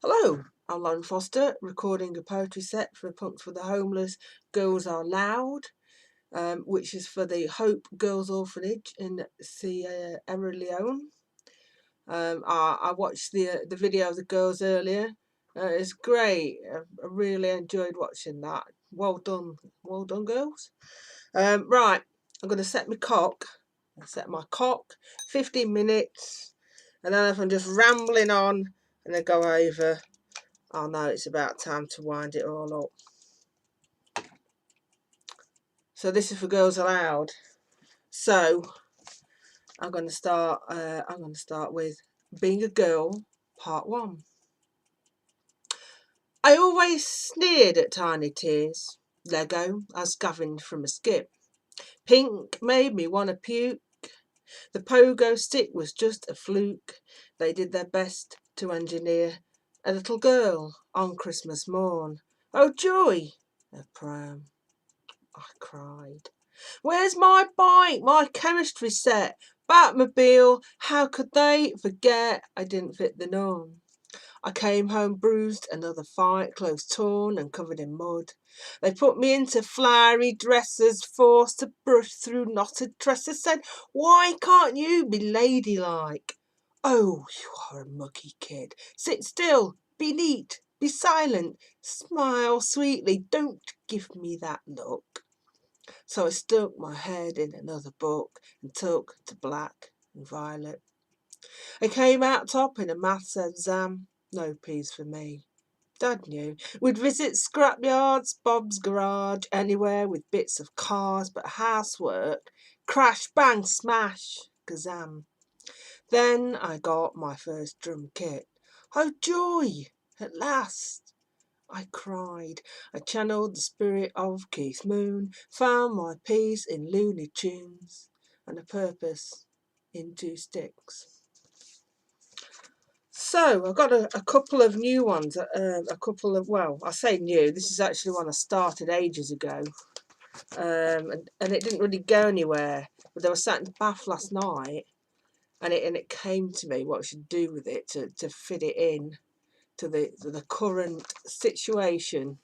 Hello, I'm Lauren Foster, recording a poetry set for Punk for the Homeless Girls Are Loud, which is for the Hope Girls Orphanage in Sierra Leone. I watched the video of the girls earlier. It's great. I really enjoyed watching that. Well done, girls. Right, I'm going to set my cock. 15 minutes, and then if I'm just rambling on and then go over, oh no, it's about time to wind it all up. So this is for Girls Aloud. So I'm going to start. With Being a Girl, Part 1. I always sneered at tiny tears. Lego, I scavenged from a skip. Pink made me want to puke. The pogo stick was just a fluke. They did their best to engineer a little girl on Christmas morn. Oh joy! A pram. I cried. Where's my bike? My chemistry set? Batmobile? How could they forget I didn't fit the norm? I came home bruised, another fight, clothes torn and covered in mud. They put me into flowery dresses, forced to brush through knotted tresses, said, why can't you be ladylike? Oh, you are a muggy kid. Sit still, be neat, be silent, smile sweetly, don't give me that look. So I stuck my head in another book and took to black and violet. I came out top in a maths exam. No peas for me. Dad knew. We'd visit scrapyards, Bob's garage, anywhere with bits of cars, but housework, crash, bang, smash, kazam. Then I got my first drum kit. Oh joy! At last! I cried. I channeled the spirit of Keith Moon, found my peace in Looney Tunes, and a purpose in two sticks. So I've got a couple of new ones. Well, I say new. This is actually one I started ages ago, and it didn't really go anywhere. But I was sat in the bath last night, and it came to me what I should do with it to fit it in to the current situation.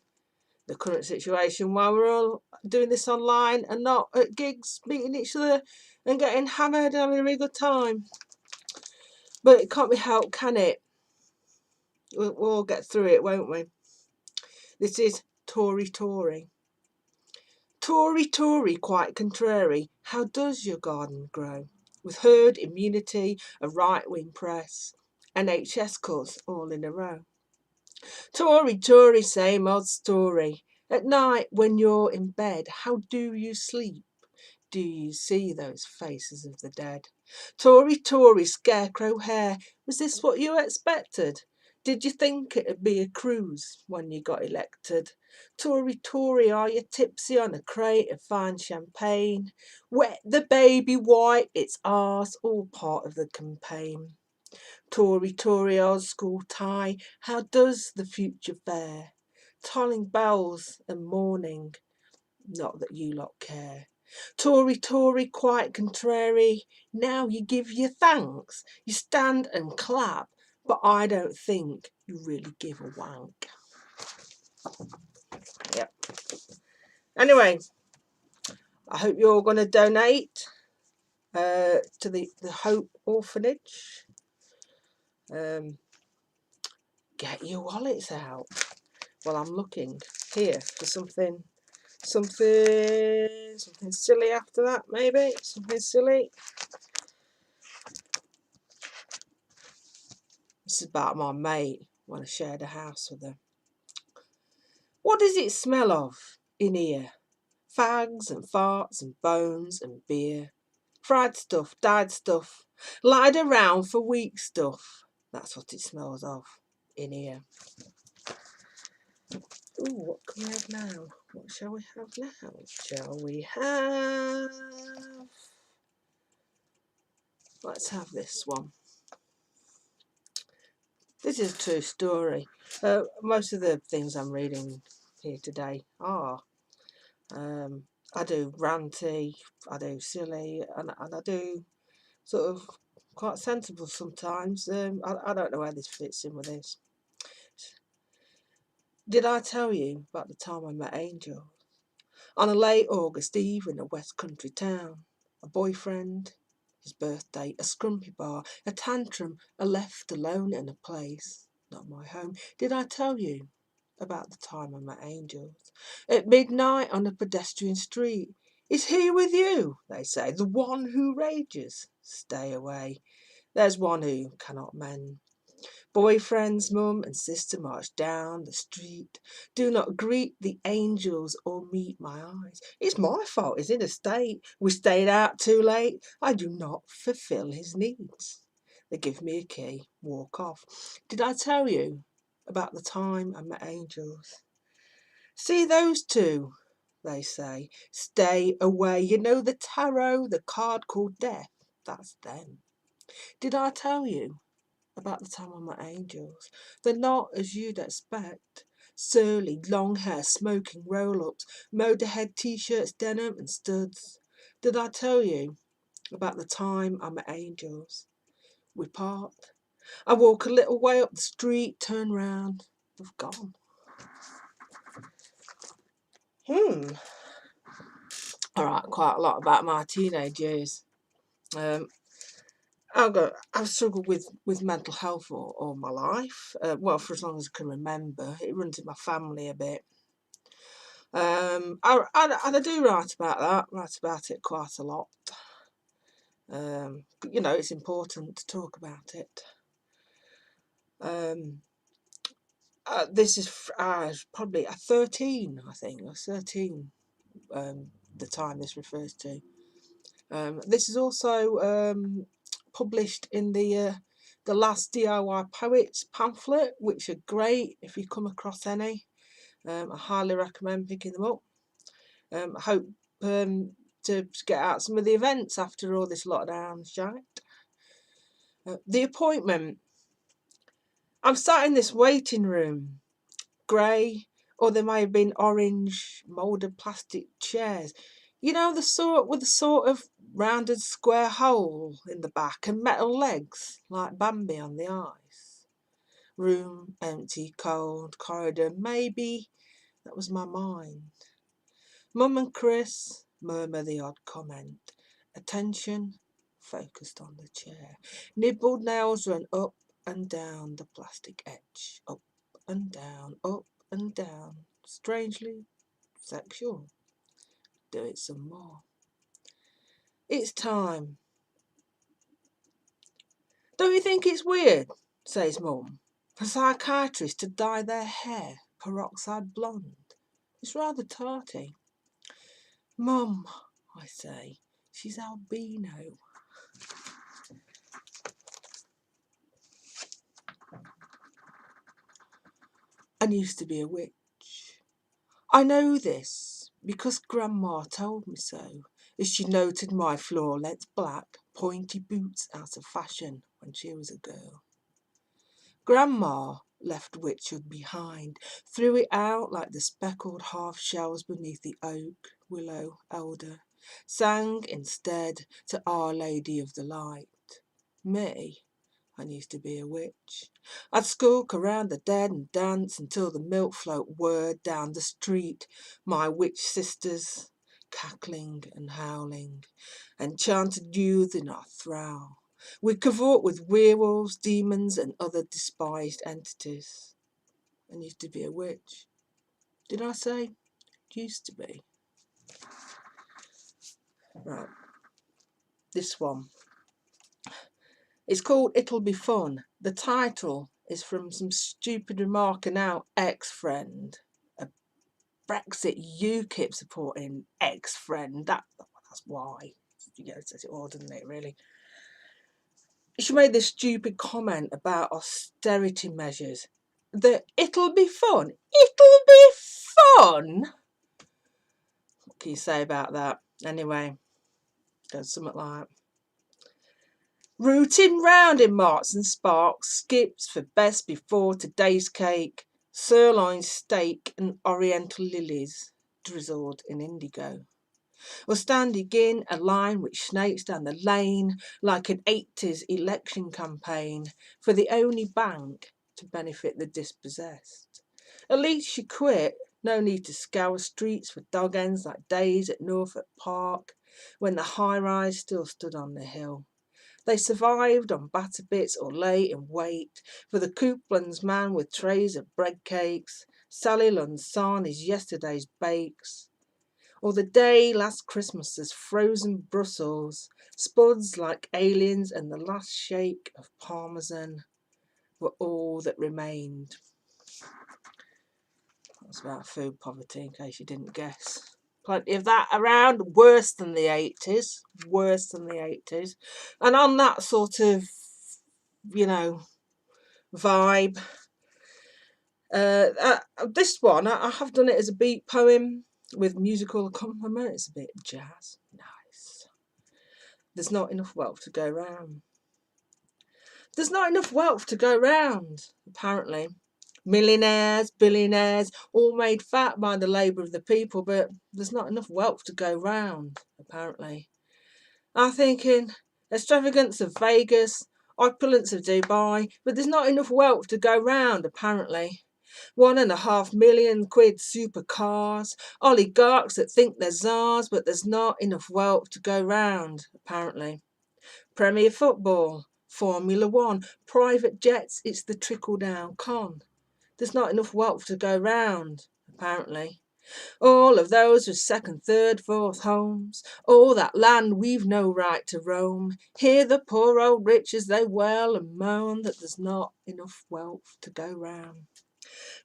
The current situation while we're all doing this online and not at gigs, meeting each other and getting hammered and having a really good time. But it can't be helped, can it? We'll all get through it, won't we? This is Tori. Tori, quite contrary, how does your garden grow? With herd immunity, a right-wing press, NHS cuts all in a row. Tori, same old story. At night when you're in bed, how do you sleep? Do you see those faces of the dead? Tori, scarecrow hair, was this what you expected? Did you think it'd be a cruise when you got elected? Tori, are you tipsy on a crate of fine champagne? Wet the baby white, it's ours, all part of the campaign. Tori, old school tie, how does the future fare? Tolling bells and mourning, not that you lot care. Tori, quite contrary, now you give your thanks, you stand and clap, but I don't think you really give a wank. Yep. Anyway, I hope you're all going to donate to the Hope Orphanage. Get your wallets out. Well, I'm looking here for something silly after that, maybe. Something silly. This is about my mate when I shared a house with her. What does it smell of in here? Fags and farts and bones and beer. Fried stuff, dyed stuff, lied around for weak stuff. That's what it smells of in here. Ooh, what can we have now? What shall we have now? Let's have this one. This is a true story. Most of the things I'm reading here today are. I do ranty, I do silly, and I do sort of quite sensible sometimes. I don't know where this fits in with this. Did I tell you about the time I met Angel? On a late August eve in a West Country town. A boyfriend, his birthday, a scrumpy bar, a tantrum, a left alone in a place, not my home. Did I tell you about the time I met Angels? At midnight on a pedestrian street. Is he with you? They say. The one who rages. Stay away. There's one who cannot mend. Boyfriend's mum and sister march down the street. Do not greet the angels or meet my eyes. It's my fault he's in a state. We stayed out too late. I do not fulfill his needs. They give me a key, walk off. Did I tell you about the time I met angels? See those two, they say. Stay away. You know the tarot, the card called death. That's them. Did I tell you about the time I met angels? They're not as you'd expect. Surly, long hair, smoking roll-ups, motorhead t-shirts, denim and studs. Did I tell you about the time I met angels? We part. I walk a little way up the street, turn round, they've gone. Alright, quite a lot about my teenage years. I've struggled with mental health all my life. Well, for as long as I can remember. It runs in my family a bit. And I do write about it quite a lot. But, you know, it's important to talk about it. This is probably 13, I think. I was 13 the time this refers to. This is also published in the Last DIY Poets pamphlet, which are great if you come across any. I highly recommend picking them up. I hope to get out some of the events after all this lockdown shite. The appointment. I'm sat in this waiting room, grey, or there may have been orange moulded plastic chairs. You know, the sort with the sort of rounded square hole in the back and metal legs, like Bambi on the ice. Room empty, cold, corridor, maybe that was my mind. Mum and Chris murmur the odd comment. Attention focused on the chair. Nibbled nails run up and down the plastic edge. Up and down, up and down. Strangely sexual. Do it some more. It's time. Don't you think it's weird, says Mum, for psychiatrists to dye their hair peroxide blonde? It's rather tarty. Mum, I say, she's albino. And used to be a witch. I know this because Grandma told me so, as she noted my floor-length black, pointy boots out of fashion when she was a girl. Grandma left witchhood behind, threw it out like the speckled half-shells beneath the oak, willow, elder, sang instead to Our Lady of the Light. Me, I used to be a witch. I'd skulk around the dead and dance until the milk float whirred down the street, my witch sisters cackling and howling, enchanted youth in our thrall. We'd cavort with werewolves, demons and other despised entities. And used to be a witch. Did I say used to be? Right. This one. It's called It'll Be Fun. The title is from some stupid remark and now ex-friend. A Brexit UKIP supporting ex-friend. That's why. Yeah, it says it all, doesn't it, really? She made this stupid comment about austerity measures. It'll be fun. It'll be fun? What can you say about that? Anyway, goes something like, rooting round in Marks and Sparks, skips for best before today's cake, sirloin steak and oriental lilies drizzled in indigo. Or standing in a line which snakes down the lane like an 80s election campaign for the only bank to benefit the dispossessed. At least she quit. No need to scour streets for dog ends like days at Norfolk Park, when the high-rise still stood on the hill. They survived on batter bits or lay in wait for the Coupland's man with trays of bread cakes, Sally Lunn's sarnies yesterday's bakes, or the day last Christmas's frozen Brussels, spuds like aliens, and the last shake of parmesan were all that remained. That's about food poverty, in case you didn't guess. Plenty of that around, worse than the 80s. Worse than the 80s. And on that sort of, vibe, this one, I have done it as a beat poem with musical accompaniment. It's a bit jazz. Nice. There's not enough wealth to go round. There's not enough wealth to go round, apparently. Millionaires, billionaires, all made fat by the labour of the people, but there's not enough wealth to go round, apparently. I'm thinking, extravagance of Vegas, opulence of Dubai, but there's not enough wealth to go round, apparently. 1.5 million quid supercars, oligarchs that think they're czars, but there's not enough wealth to go round, apparently. Premier football, Formula One, private jets, it's the trickle-down con. There's not enough wealth to go round, apparently. All of those with second, third, fourth homes, all that land we've no right to roam. Hear the poor old rich as they wail and moan that there's not enough wealth to go round.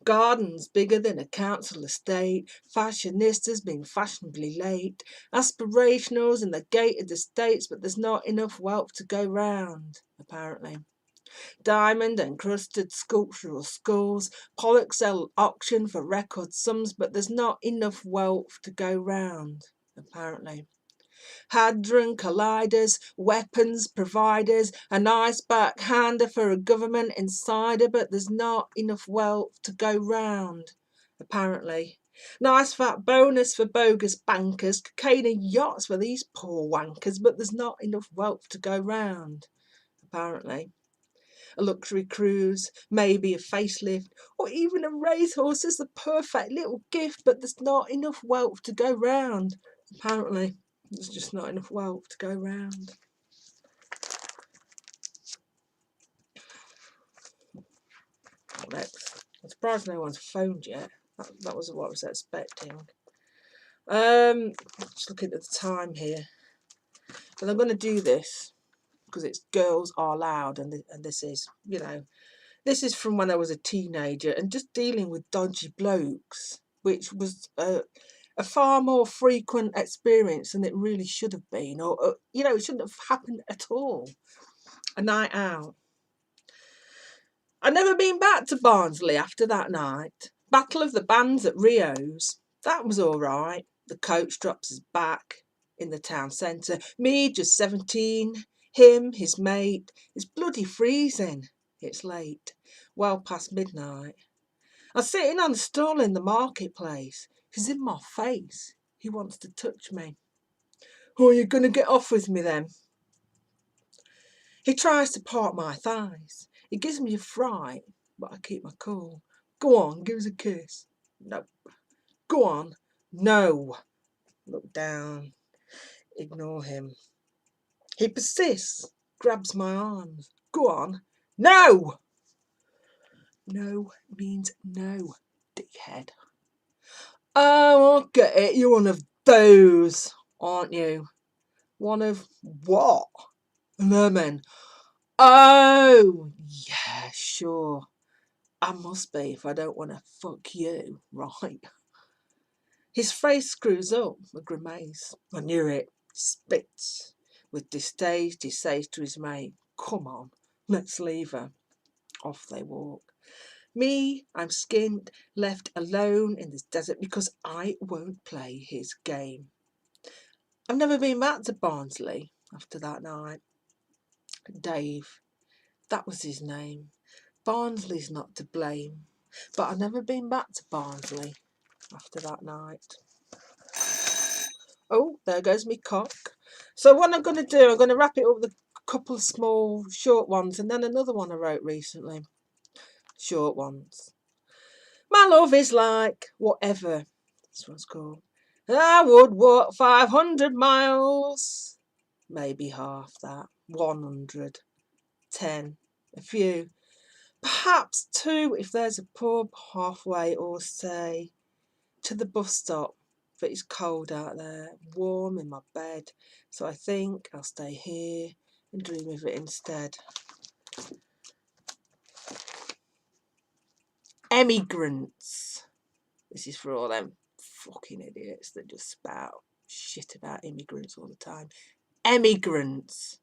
Gardens bigger than a council estate, fashionistas being fashionably late, aspirationals in the gated estates, but there's not enough wealth to go round, apparently. Diamond encrusted sculptural skulls, Pollux sell auction for record sums, but there's not enough wealth to go round, apparently. Hadron colliders, weapons providers, a nice backhander for a government insider, but there's not enough wealth to go round, apparently. Nice fat bonus for bogus bankers, cocaine and yachts for these poor wankers, but there's not enough wealth to go round, apparently. A luxury cruise, maybe a facelift, or even a racehorse is the perfect little gift, but there's not enough wealth to go round, apparently. There's just not enough wealth to go round. Next. I'm surprised no one's phoned yet. That was what I was expecting. Just looking at the time here. But I'm going to do this because it's Girls Are Loud, and this is, this is from when I was a teenager and just dealing with dodgy blokes, which was a far more frequent experience than it really should have been, or it shouldn't have happened at all. A night out. I'd never been back to Barnsley after that night. Battle of the Bands at Rio's. That was all right. The coach drops us back in the town centre. Me, just 17. Him, his mate. It's bloody freezing. It's late. Well past midnight. I'm sitting on a stall in the marketplace. He's in my face. He wants to touch me. Oh, you're going to get off with me then? He tries to part my thighs. It gives me a fright, but I keep my cool. Go on, give us a kiss. Nope. Go on. No. Look down. Ignore him. He persists. Grabs my arms. Go on. No! No means no, dickhead. Oh, I get it. You're one of those, aren't you? One of what? Mermen. Oh, yeah, sure. I must be if I don't want to fuck you, right? His face screws up, a grimace. I knew it. Spits. With distaste, he says to his mate, come on, let's leave her. Off they walk. Me, I'm skinned, left alone in this desert because I won't play his game. I've never been back to Barnsley after that night. Dave, that was his name. Barnsley's not to blame, but I've never been back to Barnsley after that night. Oh, there goes me cock. So what I'm going to do, I'm going to wrap it up with a couple of small, short ones, and then another one I wrote recently. Short ones. My love is like whatever. This one's called. I would walk 500 miles. Maybe half that. 100. 10. A few. Perhaps 2 if there's a pub halfway, or say to the bus stop. But it's cold out there, warm in my bed, so I think I'll stay here and dream of it instead. Emigrants. This is for all them fucking idiots that just spout shit about immigrants all the time. Emigrants.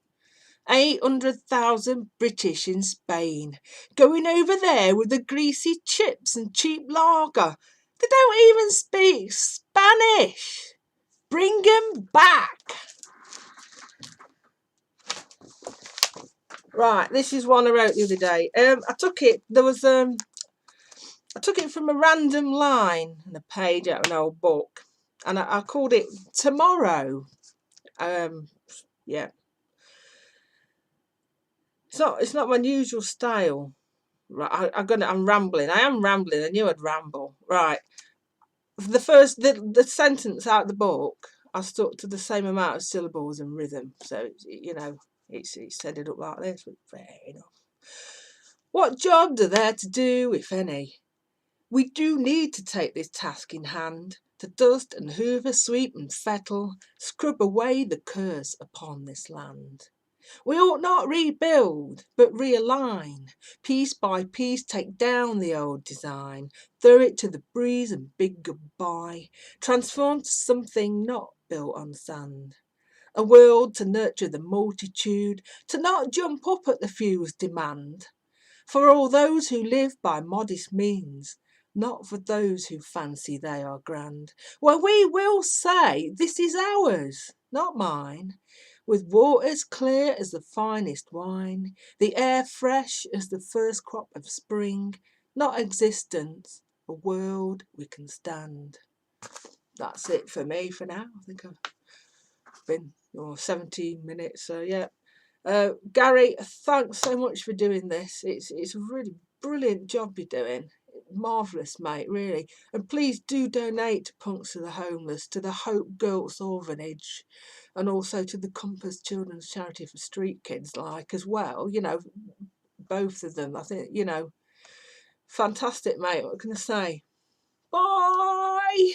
800,000 British in Spain, going over there with the greasy chips and cheap lager. They don't even speak Spanish. Bring them back. Right, this is one I wrote the other day. I took it from a random line and a page out of an old book, and I called it Tomorrow. Yeah. It's not my usual style. Right, I'm rambling. I am rambling. I knew I'd ramble. Right. The sentence out of the book, I stuck to the same amount of syllables and rhythm. So it set it up like this. Fair enough. What jobs are there to do, if any? We do need to take this task in hand, to dust and hoover, sweep and fettle, scrub away the curse upon this land. We ought not rebuild, but realign, piece by piece take down the old design, throw it to the breeze and bid goodbye, transform to something not built on sand. A world to nurture the multitude, to not jump up at the few's demand. For all those who live by modest means, not for those who fancy they are grand. Well, we will say, this is ours, not mine, with waters clear as the finest wine, the air fresh as the first crop of spring, not existence, a world we can stand. That's it for me for now. I think I've been 17 minutes, so yeah. Gary, thanks so much for doing this. It's a really brilliant job you're doing. Marvellous, mate, really. And please do donate to Punks for the Homeless, to the Hope Girls Orphanage, and also to the Compass Children's Charity for Street Kids, as well. Both of them. I think, fantastic, mate. What can I say? Bye!